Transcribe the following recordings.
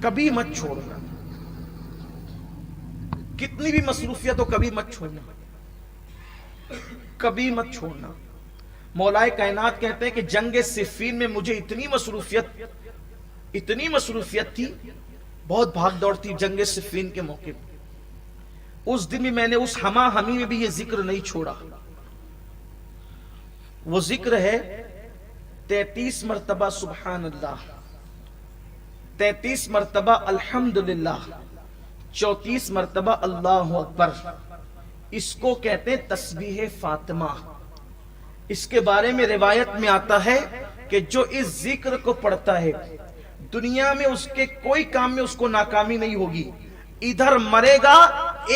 کبھی مت چھوڑنا، کتنی بھی مصروفیت ہو کبھی مت چھوڑنا، کبھی مت چھوڑنا۔ مولا کائنات کہتے ہیں کہ جنگ صفین میں مجھے اتنی مصروفیت تھی، بہت بھاگ دوڑ تھی جنگ صفین کے موقع پر، اس دن بھی میں نے اس ہما ہمی میں بھی یہ ذکر نہیں چھوڑا۔ وہ ذکر ہے 33 مرتبہ سبحان اللہ، 33 مرتبہ الحمدللہ، 34 مرتبہ اللہ اکبر۔ اس کو کہتے ہیں تسبیح فاطمہ۔ اس کے بارے میں روایت میں آتا ہے کہ جو اس ذکر کو پڑھتا ہے دنیا میں اس کے کوئی کام میں اس کو ناکامی نہیں ہوگی، ادھر مرے گا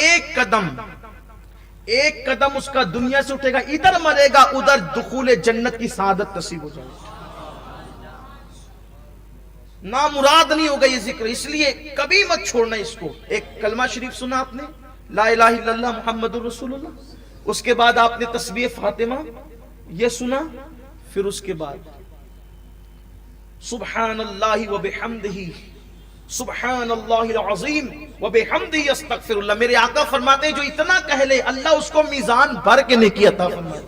ایک قدم اس کا دنیا سے اٹھے گا، ادھر مرے گا ادھر دخول جنت کی سعادت نصیب ہو جائے گی، نامراد نہیں ہوگا یہ ذکر۔ اس لیے کبھی مت چھوڑنا اس کو۔ ایک کلمہ شریف سنا آپ نے، لا الہ الا اللہ محمد الرسول اللہ، اس کے بعد آپ نے تسبیح فاطمہ یہ سنا، پھر اس کے بعد سبحان اللہ وبحمدہ، سبحان اللہ العظیم وبحمدہ استغفر اللہ۔ میرے آقا فرماتے ہیں جو اتنا کہہ لے اللہ اس کو میزان بھر کے نیکی عطا فرمائے۔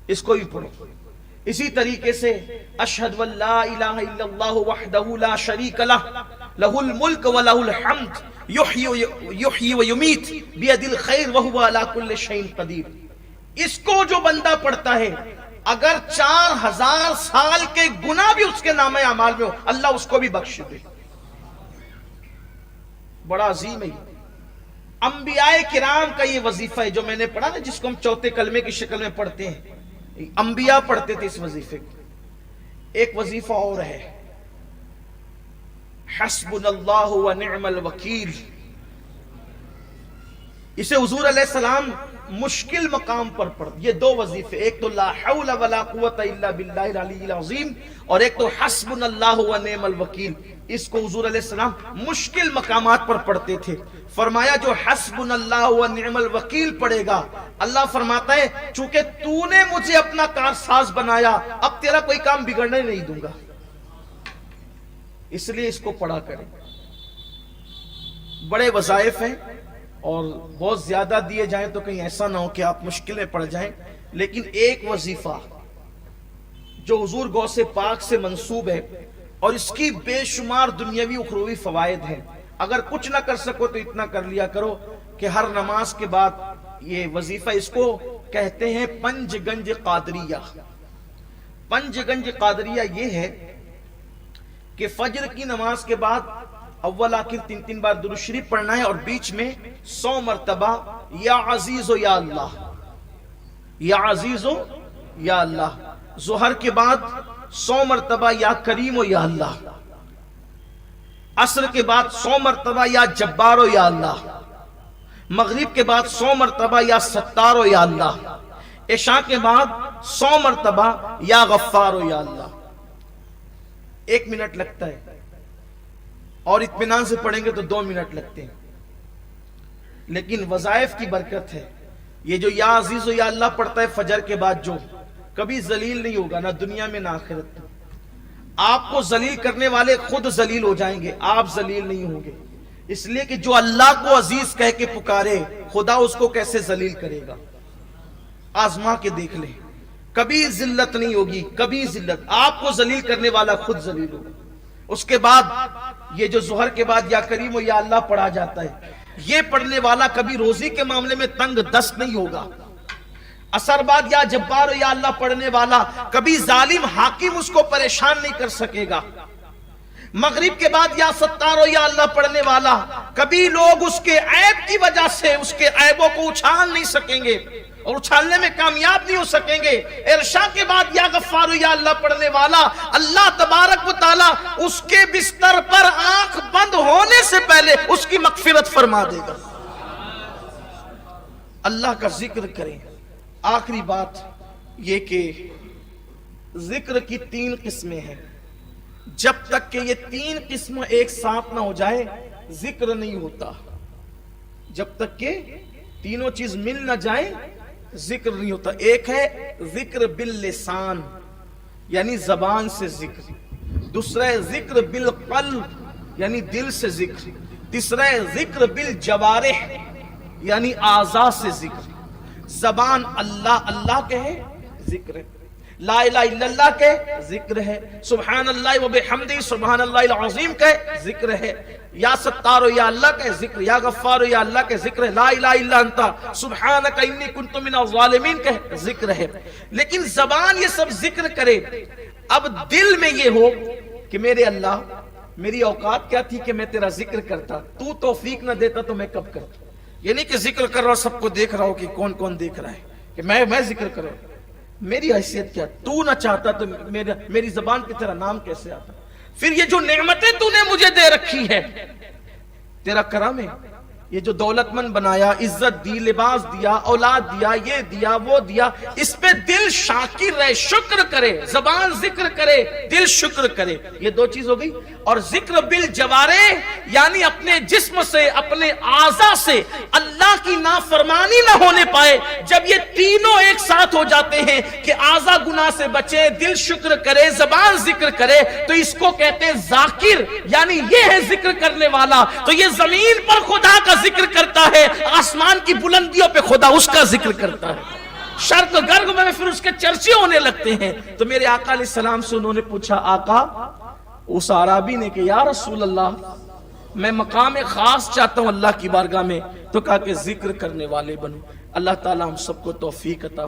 اس کو بھی پڑھو۔ اسی طریقے سے اشہد ان لا الہ الا اللہ وحدہ لا شریک لہ، لہ الملک ولہ الحمد، یحیی ویمیت بیدہ الخیر وہو علی کل شیء قدیر۔ اس کو جو بندہ پڑھتا ہے اگر 4000 سال کے گناہ بھی اس کے نامہ اعمال میں ہو اللہ اس کو بھی بخش دے۔ بڑا عظیم ہے۔ انبیاء کرام کا یہ وظیفہ ہے جو میں نے پڑھا نا، جس کو ہم چوتھے کلمے کی شکل میں پڑھتے ہیں، انبیاء پڑھتے تھے اس وظیفے کو۔ ایک وظیفہ اور ہے، حسبنا اللہ ونعم الوکیل۔ اسے حضور علیہ السلام مشکل مقام پر پڑھتے۔ یہ دو وظیفے، ایک تو لا حول ولا قوت الا باللہ العلی العظیم، اور ایک تو حسبنا اللہ ونعم الوکیل۔ اس کو حضور علیہ السلام مشکل مقامات پر پڑھتے تھے۔ فرمایا جو حسبنا اللہ ونعم الوکیل پڑھے گا، اللہ فرماتا ہے چونکہ تو نے مجھے اپنا کارساز بنایا اب تیرا کوئی کام بگڑنے نہیں دوں گا، اس لیے اس کو پڑھا کریں۔ بڑے وظائف ہیں اور بہت زیادہ دیے جائیں تو کہیں ایسا نہ ہو کہ آپ مشکلیں پڑ جائیں، لیکن ایک وظیفہ جو حضور غوث پاک سے منسوب ہے اور اس کی بے شمار دنیاوی اخروی فوائد ہیں، اگر کچھ نہ کر سکو تو اتنا کر لیا کرو کہ ہر نماز کے بعد یہ وظیفہ، اس کو کہتے ہیں پنج گنج قادریہ۔ پنج گنج قادریہ یہ ہے کہ فجر کی نماز کے بعد اول آخر 3 بار درود شریف پڑھنا ہے اور بیچ میں 100 مرتبہ یا عزیز یا اللہ، یا عزیز یا اللہ۔ ظہر کے بعد 100 مرتبہ یا کریم یا اللہ، عصر کے بعد 100 مرتبہ یا جبار یا اللہ، مغرب کے بعد 100 مرتبہ یا ستار یا اللہ، عشاء کے بعد 100 مرتبہ یا غفار یا اللہ۔ 1 منٹ لگتا ہے اور اطمینان سے پڑھیں گے تو 2 منٹ لگتے ہیں، لیکن وظائف کی برکت ہے۔ یہ جو یا عزیز و یا اللہ پڑھتا ہے فجر کے بعد جو کبھی ذلیل نہیں ہوگا، نہ دنیا میں نہ آخرت میں۔ آپ کو ذلیل کرنے والے خود ذلیل ہو جائیں گے، آپ ذلیل نہیں ہوں گے، اس لیے کہ جو اللہ کو عزیز کہہ کے پکارے خدا اس کو کیسے ذلیل کرے گا۔ آزما کے دیکھ لیں، کبھی ذلت نہیں ہوگی، کبھی ذلت، آپ کو ذلیل کرنے والا خود ذلیل ہوگا۔ اس کے بعد یہ جو ظہر کے بعد یا کریم و یا اللہ پڑھا جاتا ہے، یہ پڑھنے والا کبھی روزی کے معاملے میں تنگ دست نہیں ہوگا۔ عصر بعد یا جبار یا اللہ پڑھنے والا کبھی ظالم حاکم اس کو پریشان نہیں کر سکے گا۔ مغرب کے بعد یا ستار یا اللہ پڑھنے والا کبھی لوگ اس کے عیب کی وجہ سے اس کے عیبوں کو اچھال نہیں سکیں گے اور اچھالنے میں کامیاب نہیں ہو سکیں گے۔ عشاء کے بعد یا غفار یا اللہ پڑھنے والا اللہ تبارک و تعالی اس کے بستر پر آنکھ بند ہونے سے پہلے اس کی مغفرت فرما دے گا۔ اللہ کا ذکر کریں۔ آخری بات یہ کہ ذکر کی 3 قسمیں ہیں، جب تک کہ یہ 3 قسم ایک ساتھ نہ ہو جائے ذکر نہیں ہوتا۔ جب تک کہ تینوں چیز مل نہ جائیں ذکر نہیں ہوتا۔ ایک ہے ذکر باللسان، یعنی زبان سے ذکر، دوسرا ہے ذکر بالقلب یعنی دل سے ذکر، تیسرا ہے ذکر بالجوارح یعنی اعضاء سے ذکر۔ زبان اللہ اللہ کہے ذکر ہے، لا الہ الا اللہ کے ذکر ہے، سبحان اللہ و بحمدہ سبحان اللہ العظیم کے ذکر ہے، یا ستار یا اللہ کے ذکر، یا غفار یا اللہ کے ذکر ہے، لا الہ الا انت سبحانک انی کنت من الظالمین کے ذکر ہے۔ لیکن زبان یہ سب ذکر کرے، اب دل میں یہ ہو کہ میرے اللہ میری اوقات کیا تھی کہ میں تیرا ذکر کرتا، تو توفیق نہ دیتا تو میں کب کرتا۔ یہ نہیں کہ ذکر کر رہا ہوں سب کو دیکھ رہا ہوں کہ کون کون دیکھ رہا ہے کہ میں ذکر کر رہا ہوں، میری حیثیت کیا، تو نہ چاہتا تو میری زبان کی تیرا نام کیسے آتا۔ پھر یہ جو نعمتیں تو نے مجھے دے رکھی ہے تیرا کرم ہے، یہ جو دولت مند بنایا، عزت دی، لباس دیا، اولاد دیا، یہ دیا وہ دیا، اس پہ دل شاکر رہے، شکر کرے، زبان ذکر کرے، دل شکر کرے۔ یہ دو چیز ہو گئی۔ اور ذکر بالجوارح یعنی اپنے جسم سے اپنے اعضاء سے اللہ کی نافرمانی نہ ہونے پائے۔ جب یہ تینوں ایک ساتھ ہو جاتے ہیں کہ اعضاء گناہ سے بچے، دل شکر کرے، زبان ذکر کرے، تو اس کو کہتے ہیں ذاکر، یعنی یہ ہے ذکر کرنے والا۔ تو یہ زمین پر خدا کا ذکر کرتا ہے، آسمان کی بلندیوں پہ خدا اس کا ذکر کرتا ہے، شرق غرب میں پھر اس کے چرچے ہونے لگتے ہیں۔ تو میرے آقا علیہ السلام سے انہوں نے پوچھا، آقا اس اعرابی نے کہ یا رسول اللہ میں مقام خاص چاہتا ہوں اللہ کی بارگاہ میں، تو کہا کہ ذکر کرنے والے بنو۔ اللہ تعالی ہم سب کو توفیق عطا